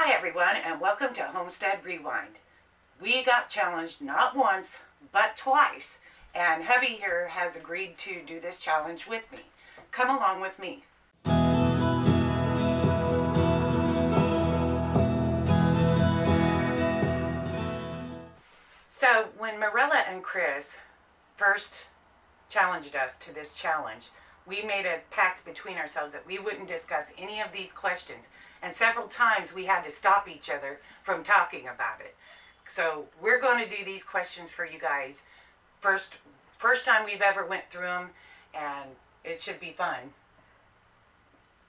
Hi everyone, and welcome to Homestead Rewind. We got challenged not once, but twice, and Hubby here has agreed to do this challenge with me. Come along with me. So when Marilla and Chris first challenged us to this challenge, we made a pact between ourselves that we wouldn't discuss any of these questions. And several times we had to stop each other from talking about it. So we're going to do these questions for you guys. First time we've ever went through them, and it should be fun.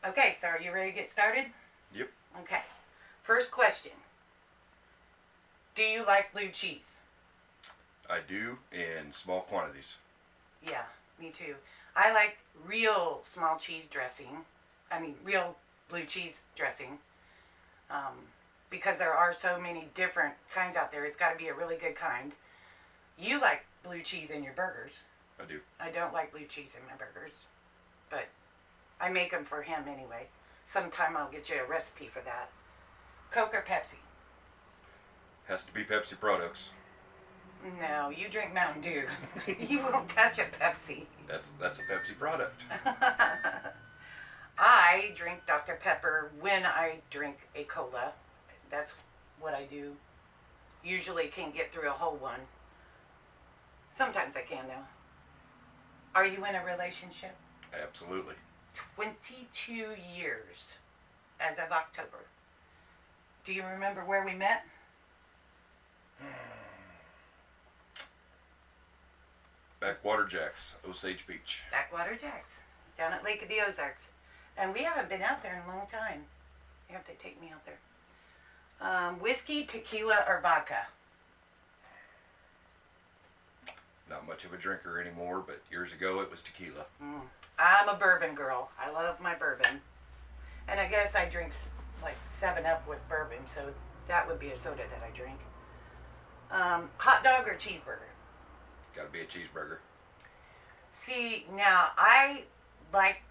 Okay, so are you ready to get started? Yep. Okay. First question. Do you like blue cheese? I do, in small quantities. Yeah, me too. I like real small cheese dressing. Real blue cheese dressing. Because there are so many different kinds out there. It's got to be a really good kind. You like blue cheese in your burgers. I do. I don't like blue cheese in my burgers. But I make them for him anyway. Sometime I'll get you a recipe for that. Coke or Pepsi? Has to be Pepsi products. No, you drink Mountain Dew. You won't touch a Pepsi. That's a Pepsi product. I drink Dr. Pepper when I drink a cola. That's what I do. Usually can't get through a whole one. Sometimes I can though. Are you in a relationship? Absolutely. 22 years as of October. Do you remember where we met? Backwater Jacks, Osage Beach. Backwater Jacks, down at Lake of the Ozarks. And we haven't been out there in a long time. You have to take me out there. Whiskey, tequila, or vodka? Not much of a drinker anymore, but years ago it was tequila. I'm a bourbon girl. I love my bourbon. And I guess I drink like 7-Up with bourbon, so that would be a soda that I drink. Hot dog or cheeseburger? Gotta be a cheeseburger. See, now I like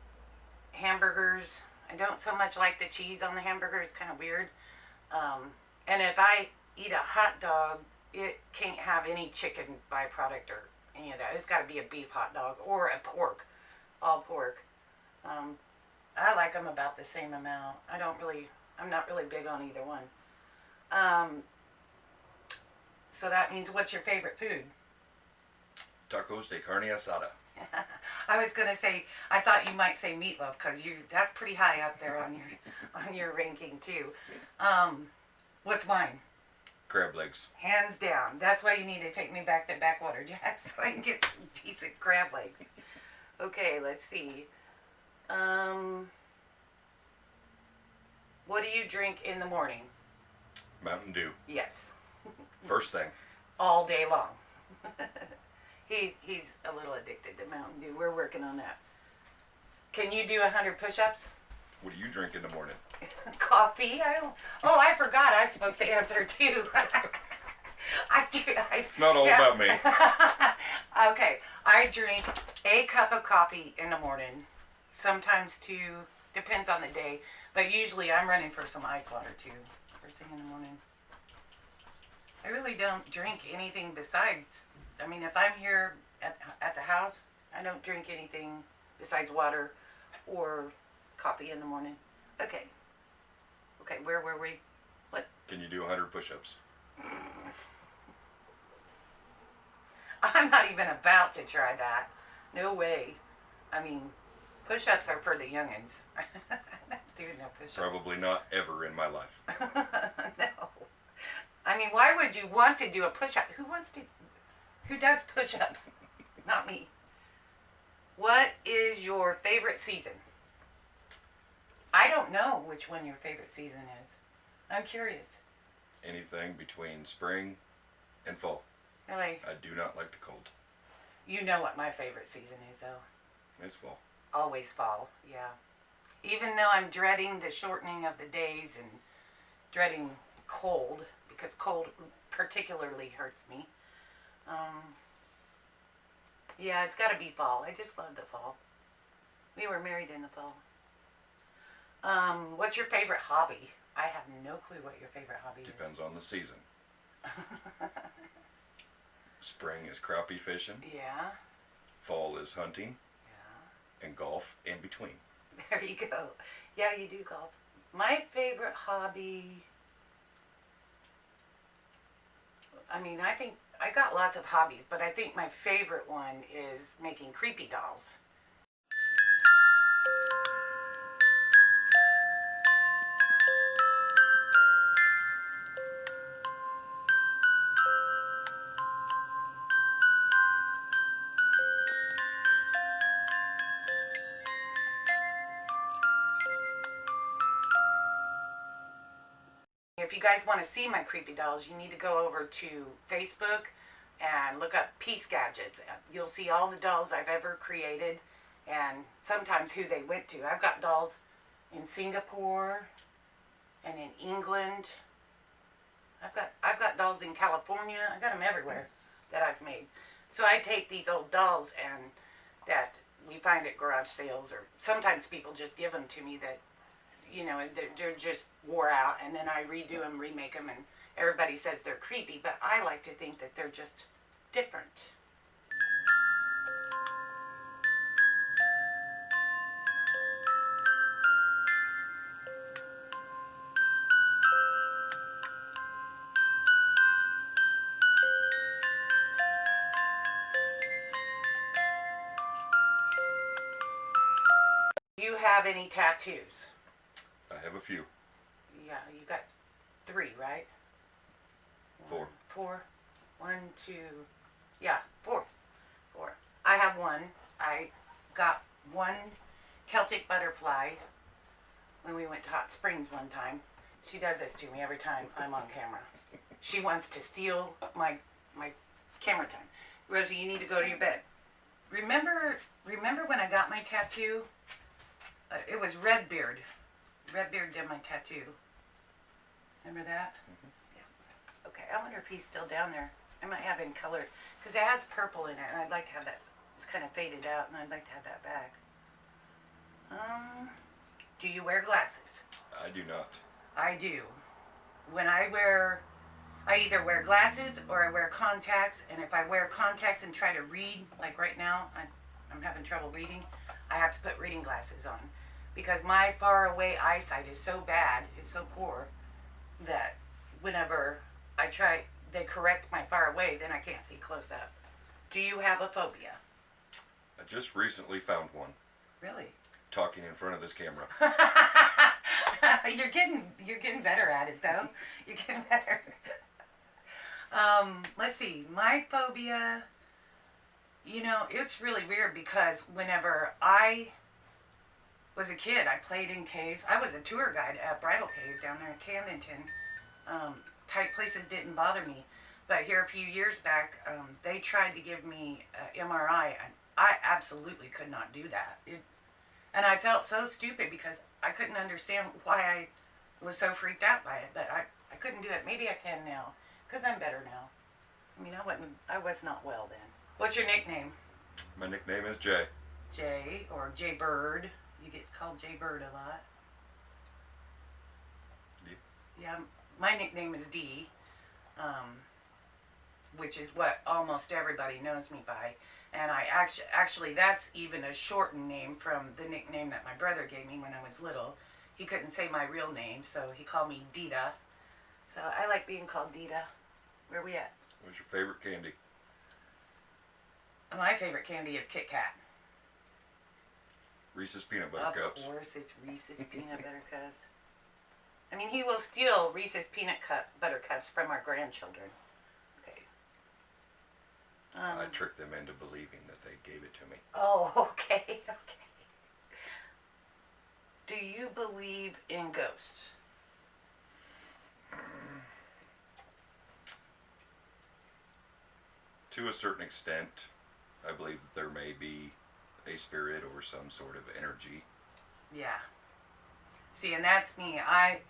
hamburgers. I don't so much like the cheese on the hamburger. It's kind of weird. And if I eat a hot dog, it can't have any chicken byproduct or any of that. It's got to be a beef hot dog or a pork, all pork. I like them about the same amount. I'm not really big on either one. So that means, what's your favorite food? Tacos de carne asada. I was gonna say, I thought you might say meatloaf because that's pretty high up there on your ranking too. What's mine? Crab legs. Hands down. That's why you need to take me back to Backwater Jacks so I can get some decent crab legs. Okay, let's see. What do you drink in the morning? Mountain Dew. Yes. First thing. All day long. He's a little addicted to Mountain Dew. We're working on that. Can you do 100 push-ups? What do you drink in the morning? Coffee. I forgot. I'm supposed to answer too. It's not all about me. Okay. I drink a cup of coffee in the morning. Sometimes 2. Depends on the day. But usually I'm running for some ice water too. First thing in the morning. I really don't drink anything besides... if I'm here at the house, I don't drink anything besides water or coffee in the morning. Okay, where were we? What? Can you do 100 push-ups? I'm not even about to try that. No way. Push-ups are for the youngins. Dude, no push-ups. Probably not ever in my life. No. Why would you want to do a push-up? Who does push-ups? Not me. What is your favorite season? I don't know which one your favorite season is. I'm curious. Anything between spring and fall. Really? I do not like the cold. You know what my favorite season is, though. It's fall. Always fall, yeah. Even though I'm dreading the shortening of the days and dreading cold, because cold particularly hurts me. Yeah, it's got to be fall. I just love the fall. We were married in the fall. What's your favorite hobby? I have no clue what your favorite hobby Depends on the season. Spring is crappie fishing. Yeah. Fall is hunting. Yeah. And golf in between. There you go. Yeah, you do golf. My favorite hobby, I mean, I think I got lots of hobbies, but I think my favorite one is making creepy dolls. If you guys want to see my creepy dolls, you need to go over to Facebook and look up Peace Gadgets. You'll see all the dolls I've ever created and sometimes who they went to. I've got dolls in Singapore and in England. I've got dolls in California. I got them everywhere that I've made. So I take these old dolls and that we find at garage sales, or sometimes people just give them to me that, you know, they're just wore out, and then I redo them, remake them, and everybody says they're creepy, but I like to think that they're just different. Do you have any tattoos? I have a few. Yeah, you got 3, right? 4. 4. 1, 2. Yeah, 4. 4. I have one. I got one Celtic butterfly when we went to Hot Springs one time. She does this to me every time I'm on camera. She wants to steal my camera time. Rosie, you need to go to your bed. Remember when I got my tattoo? It was Redbeard. Redbeard did my tattoo. Remember that? Mm-hmm. Yeah. Okay, I wonder if he's still down there. I might have him colored, because it has purple in it, and I'd like to have that. It's kind of faded out, and I'd like to have that back. Do you wear glasses? I do not. I do. When I either wear glasses or I wear contacts, and if I wear contacts and try to read, like right now, I'm having trouble reading, I have to put reading glasses on. Because my far away eyesight is so bad, is so poor, that whenever they correct my far away, then I can't see close up. Do you have a phobia? I just recently found one. Really? Talking in front of this camera. You're getting better at it, though. You're getting better. Let's see. My phobia, you know, it's really weird because whenever I was a kid, I played in caves. I was a tour guide at Bridal Cave down there in Camdenton. Tight places didn't bother me. But here a few years back, they tried to give me MRI, and I absolutely could not do that. And I felt so stupid because I couldn't understand why I was so freaked out by it. But I couldn't do it. Maybe I can now, because I'm better now. I mean, I was not well then. What's your nickname? My nickname is Jay. Jay, or Jay Bird. You get called Jay Bird a lot. Yep. Yeah, my nickname is Dee, which is what almost everybody knows me by. And I actually that's even a shortened name from the nickname that my brother gave me when I was little. He couldn't say my real name, so he called me Dita. So I like being called Dita. Where we at? What's your favorite candy? My favorite candy is Kit Kat. Reese's Peanut Butter Cups. Of course, it's Reese's Peanut Butter Cups. I mean, he will steal Reese's Peanut Butter Cups from our grandchildren. Okay. I tricked them into believing that they gave it to me. Oh, okay, okay. Do you believe in ghosts? To a certain extent, I believe that there may be a spirit or some sort of energy. Yeah. See, and that's me. I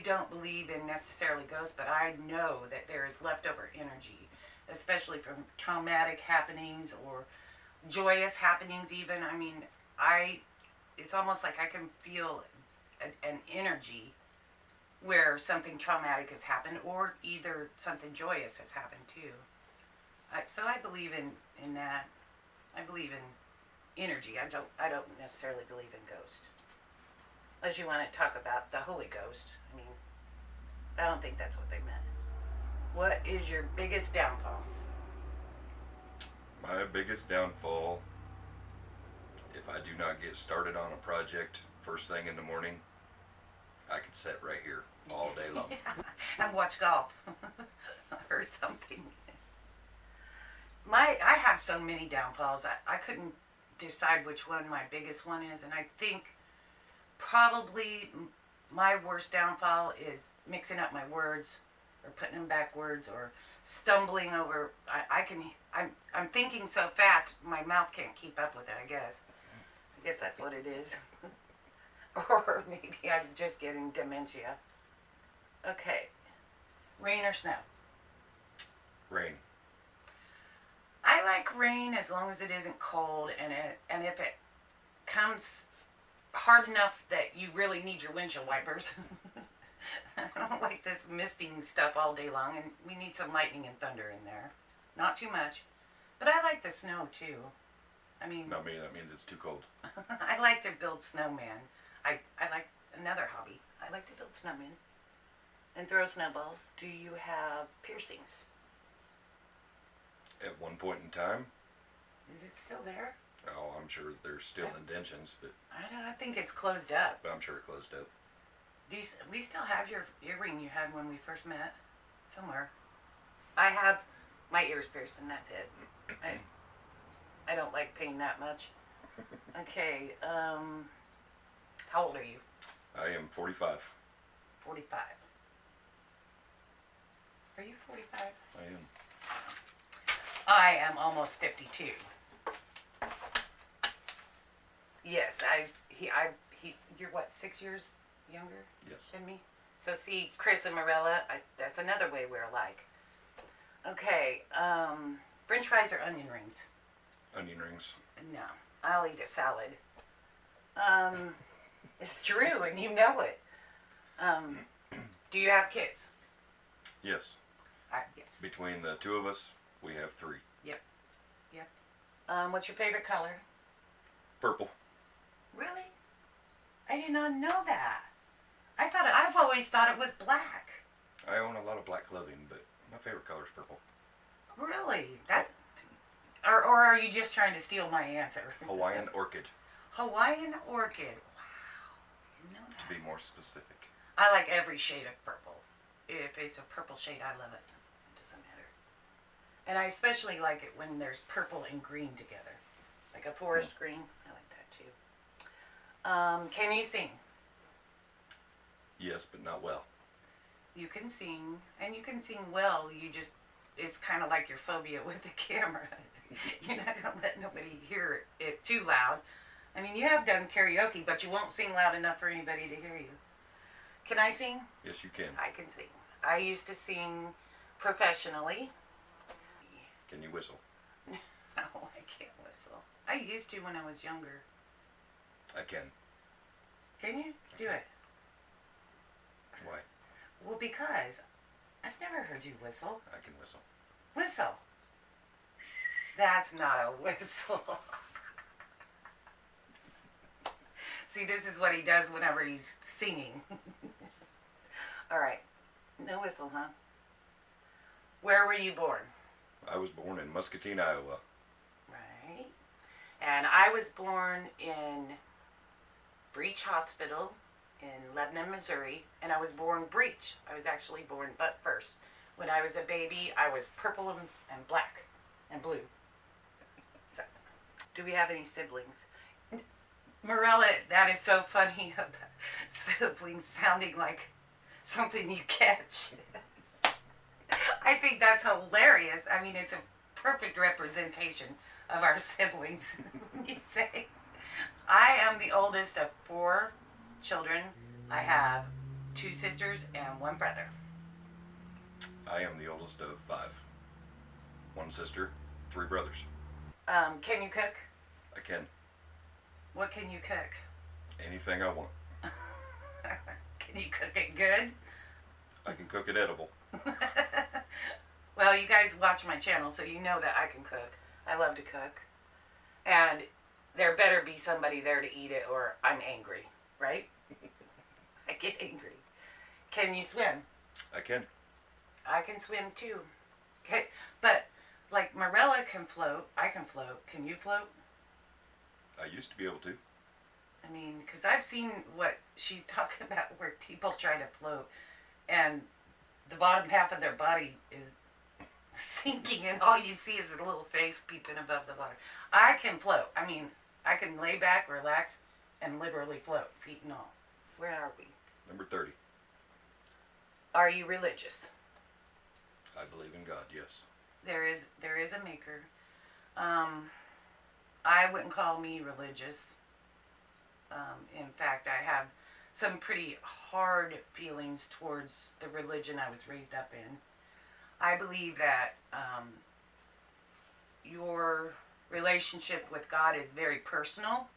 don't believe in necessarily ghosts, but I know that there is leftover energy, especially from traumatic happenings or joyous happenings even. I mean, it's almost like I can feel an energy where something traumatic has happened, or either something joyous has happened too. So I believe in that. I believe in energy. I don't necessarily believe in ghosts. Unless you want to talk about the Holy Ghost. I mean, I don't think that's what they meant. What is your biggest downfall? My biggest downfall, if I do not get started on a project first thing in the morning, I could sit right here all day long. And watch golf or something. I have so many downfalls. I couldn't decide which one my biggest one is, and I think probably my worst downfall is mixing up my words or putting them backwards or stumbling over. I'm thinking so fast my mouth can't keep up with it. I guess that's what it is. Or maybe I'm just getting dementia. Okay, rain or snow? Rain. I like rain as long as it isn't cold, and if it comes hard enough that you really need your windshield wipers. I don't like this misting stuff all day long, and we need some lightning and thunder in there. Not too much, but I like the snow too. I mean, Not me, that means it's too cold. I like to build snowmen. I like another hobby. I like to build snowmen and throw snowballs. Do you have piercings? At one point in time, Is it still there? oh, I'm sure there's still indentions, but I think it's closed up. I'm sure it closed up. We still have your earring you had when we first met? Somewhere. I have my ears pierced and that's it. I don't like pain that much. Okay, how old are you? I am 45. 45. Are you 45? I am. I am almost 52. Yes, you're what, 6 years younger Yes. than me? So see, Chris and Morella, that's another way we're alike. Okay, French fries or onion rings? Onion rings. No, I'll eat a salad. It's true, and you know it. Do you have kids? Yes. Yes. Between the two of us, we have 3. Yep. What's your favorite color? Purple. Really? I did not know that. I've always thought it was black. I own a lot of black clothing, but my favorite color is purple. Really? Or are you just trying to steal my answer? Hawaiian orchid, Hawaiian orchid. Wow. I didn't know to that. be more specific. I like every shade of purple. If it's a purple shade, I love it. It doesn't matter. And I especially like it when there's purple and green together. Like a forest green. I like that too. Can you sing? Yes, but not well. You can sing, and you can sing well. It's kind of like your phobia with the camera. You're not going to let nobody hear it too loud. I mean, you have done karaoke, but you won't sing loud enough for anybody to hear you. Can I sing? Yes, you can. I can sing. I used to sing professionally. Can you whistle? No, I can't whistle. I used to when I was younger. I can. Can you? Do Okay. it. Why? Well, because I've never heard you whistle. I can whistle. Whistle. That's not a whistle. See, this is what he does whenever he's singing. All right. No whistle, huh? Where were you born? I was born in Muscatine, Iowa. Right. And I was born in Breach Hospital in Lebanon, Missouri. And I was born breech. I was actually born butt first. When I was a baby, I was purple and black and blue. So, do we have any siblings? Morella, that is so funny about siblings sounding like something you catch. I think that's hilarious. I mean, it's a perfect representation of our siblings. You say, I am the oldest of 4 children. I have 2 sisters and 1 brother. I am the oldest of 5. 1 sister, 3 brothers. Can you cook? I can. What can you cook? Anything I want. Can you cook it good? I can cook it edible. Well, you guys watch my channel, so you know that I can cook. I love to cook. And there better be somebody there to eat it or I'm angry, right? I get angry. Can you swim? I can. I can swim too. Okay, but like Marilla can float, I can float. Can you float? I used to be able to. I mean, because I've seen what she's talking about where people try to float and the bottom half of their body is sinking and all you see is a little face peeping above the water. I can float. I mean, I can lay back, relax, and literally float, feet and all. Where are we? Number 30. Are you religious? I believe in God, yes. There is a maker. I wouldn't call me religious. In fact, I have some pretty hard feelings towards the religion I was raised up in. I believe that your relationship with God is very personal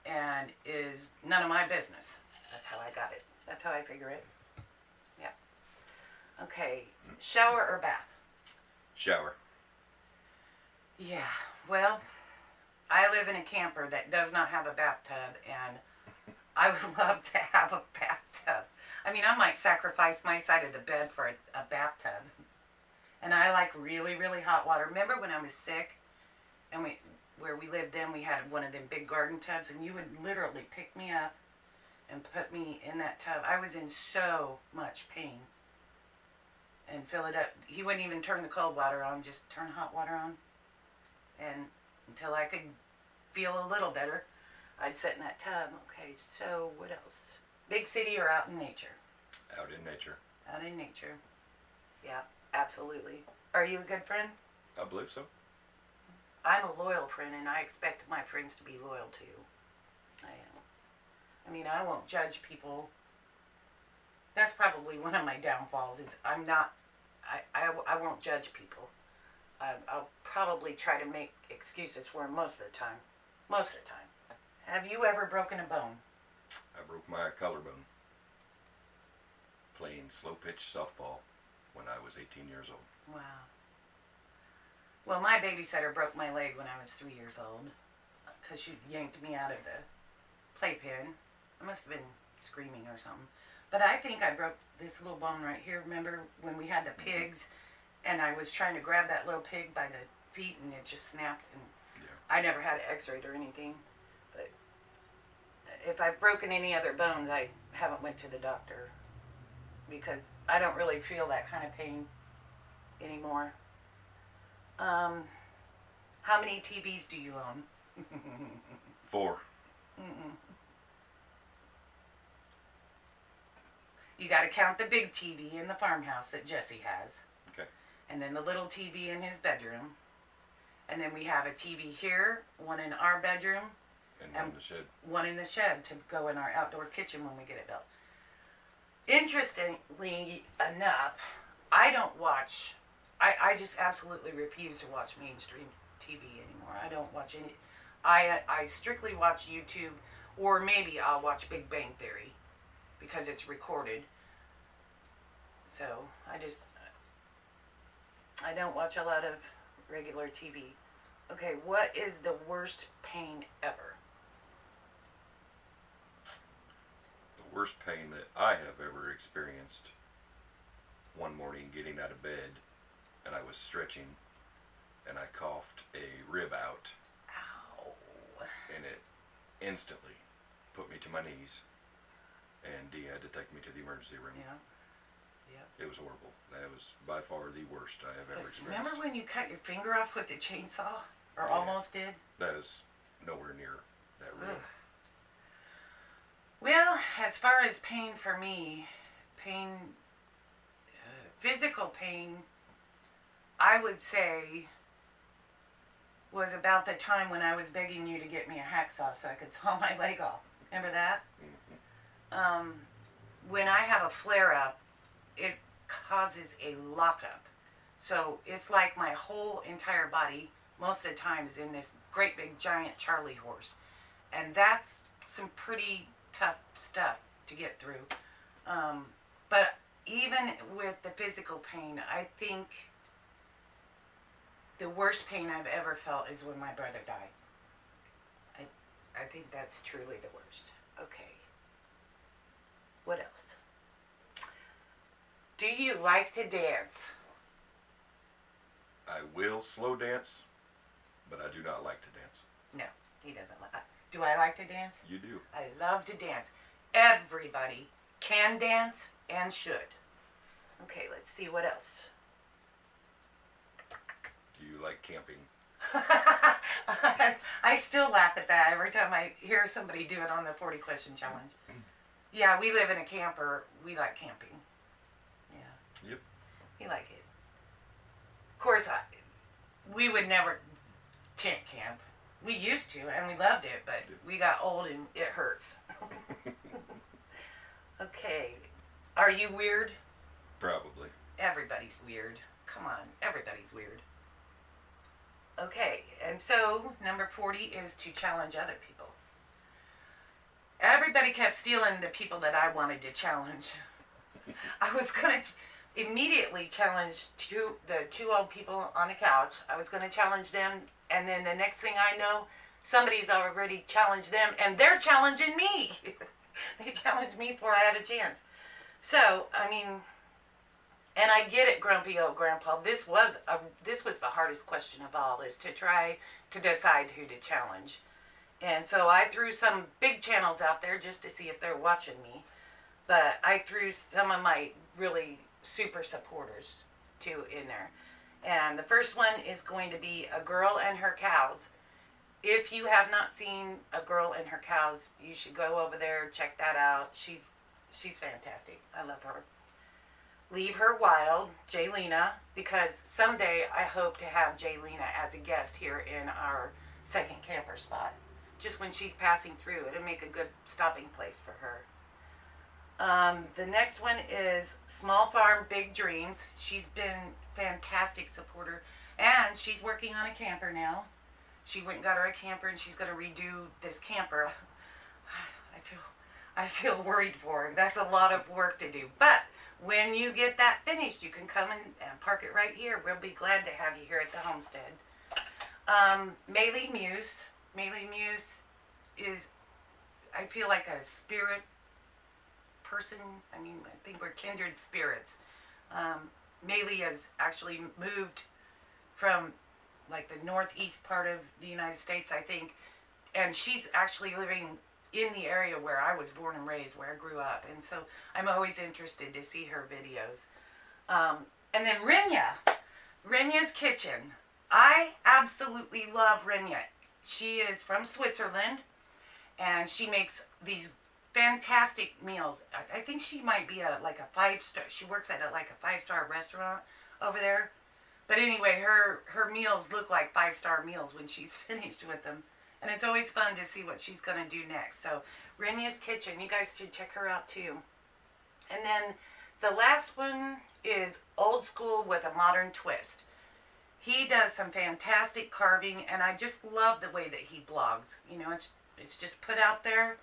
and is none of my business. That's how I got it. That's how I figure it. Yeah. Okay, shower or bath? Shower. Yeah, well, I live in a camper that does not have a bathtub, and I would love to have a bathtub. I mean, I might sacrifice my side of the bed for a bathtub. And I like really, really hot water. Remember when I was sick, and where we lived then, we had one of them big garden tubs, and you would literally pick me up and put me in that tub. I was in so much pain. And fill it up. He wouldn't even turn the cold water on, just turn hot water on. And until I could feel a little better, I'd sit in that tub. Okay, so what else? Big city or out in nature? Out in nature. Out in nature. Yeah, absolutely. Are you a good friend? I believe so. I'm a loyal friend, and I expect my friends to be loyal to you. I am. I mean, I won't judge people. That's probably one of my downfalls is I'm not, I won't judge people. I'll probably try to make excuses for them most of the time. Most of the time. Have you ever broken a bone? I broke my collarbone playing slow pitch softball when I was 18 years old. Wow. Well, my babysitter broke my leg when I was 3 years old because she yanked me out of the playpen. I must have been screaming or something. But I think I broke this little bone right here. Remember when we had the pigs and I was trying to grab that little pig by the feet and it just snapped? And Yeah. I never had it x-rayed or anything. But if I've broken any other bones, I haven't went to the doctor because I don't really feel that kind of pain anymore. How many TVs do you own? 4. You got to count the big TV in the farmhouse that Jesse has. Okay. And then the little TV in his bedroom. And then we have a TV here, one in our bedroom, And one in the shed. one in the shed to go in our outdoor kitchen when we get it built. Interestingly enough, I don't watch, I just absolutely refuse to watch mainstream TV anymore. I don't watch any, I strictly watch YouTube, or maybe I'll watch Big Bang Theory because it's recorded. So I don't watch a lot of regular TV. Okay, what is the worst pain ever? The worst pain that I have ever experienced, one morning getting out of bed and I was stretching and I coughed a rib out. Ow. And it instantly put me to my knees, and Dee had to take me to the emergency room. Yeah. Yeah. It was horrible. That was by far the worst I have ever experienced. Remember when you cut your finger off with the chainsaw? Or Yeah. almost did? That is nowhere near that real. Ugh. Well, as far as pain for me, physical pain, I would say, was about the time when I was begging you to get me a hacksaw so I could saw my leg off. Remember that? Mm-hmm. When I have a flare-up, it causes a lockup. So it's like my whole entire body, most of the time, is in this great big giant Charlie horse. And that's some pretty tough stuff to get through. But even with the physical pain, I think the worst pain I've ever felt is when my brother died. I think that's truly the worst. Okay. What else? Do you like to dance? I will slow dance, but I do not like to dance. No, he doesn't like. Do I like to dance? You do. I love to dance. Everybody can dance and should. Okay, let's see what else. Do you like camping? I still laugh at that every time I hear somebody do it on the 40 question challenge. Yeah, we live in a camper. We like camping. Yeah. Yep. We like it. Of course, we would never tent camp. We used to, and we loved it, but we got old and it hurts. Okay. Are you weird? Probably. Everybody's weird. Come on, everybody's weird. Okay, and so number 40 is to challenge other people. Everybody kept stealing the people that I wanted to challenge. I was going to immediately challenge the two old people on the couch. I was going to challenge them, and then the next thing I know, somebody's already challenged them, and they're challenging me. They challenged me before I had a chance. So, I mean, and I get it, grumpy old grandpa. This was the hardest question of all, is to try to decide who to challenge. And so I threw some big channels out there just to see if they're watching me. But I threw some of my really super supporters too in there. And the first one is going to be A Girl and Her Cows. If you have not seen A Girl and Her Cows, you should go over there, check that out. She's fantastic. I love her. Leave Her Wild, Jaylena, because someday I hope to have Jaylena as a guest here in our second camper spot. Just when she's passing through, it'll make a good stopping place for her. The next one is Small Farm, Big Dreams. She's been fantastic supporter, and she's working on a camper now. She went and got her a camper, and she's going to redo this camper. I feel worried for her. That's a lot of work to do. But when you get that finished, you can come and park it right here. We'll be glad to have you here at the homestead. Maylee Muse. Maylee Muse is, I feel like a spirit person. I mean, I think we're kindred spirits. Maylee has actually moved from like the northeast part of the United States, I think, and she's actually living in the area where I was born and raised, where I grew up, and so I'm always interested to see her videos. And then Renya's Kitchen. I absolutely love Renya. She is from Switzerland, and she makes these fantastic meals. I think she might be like a 5-star. She works at a 5-star restaurant over there. But anyway, her meals look like 5-star meals when she's finished with them. And it's always fun to see what she's going to do next. So, Renya's Kitchen. You guys should check her out too. And then the last one is Old School with a Modern Twist. He does some fantastic carving, and I just love the way that he blogs. You know, it's just put out there.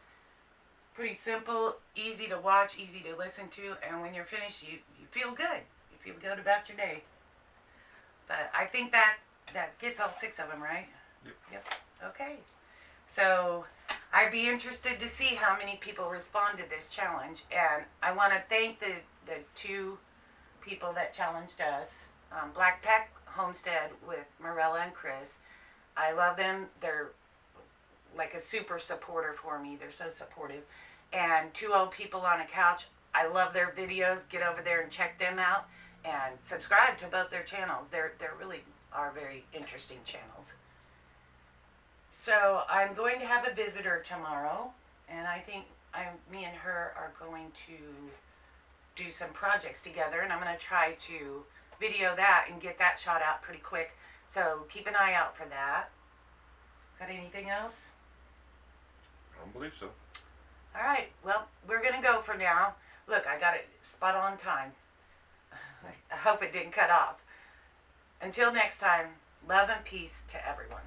Pretty simple, easy to watch, easy to listen to, and when you're finished, you feel good. You feel good about your day. But I think that gets all 6 of them, right? Yep. Okay. So I'd be interested to see how many people respond to this challenge. And I want to thank the 2 people that challenged us. Black Pack Homestead with Morella and Chris. I love them. They're like a super supporter for me. They're so supportive. And 2 Old People on a Couch. I love their videos. Get over there and check them out. And subscribe to both their channels. They're really are very interesting channels. So I'm going to have a visitor tomorrow, and I think me and her are going to do some projects together, and I'm going to try to video that and get that shot out pretty quick. So keep an eye out for that. Got anything else? I don't believe so. All right. Well, we're going to go for now. Look, I got it spot on time. I hope it didn't cut off. Until next time, love and peace to everyone.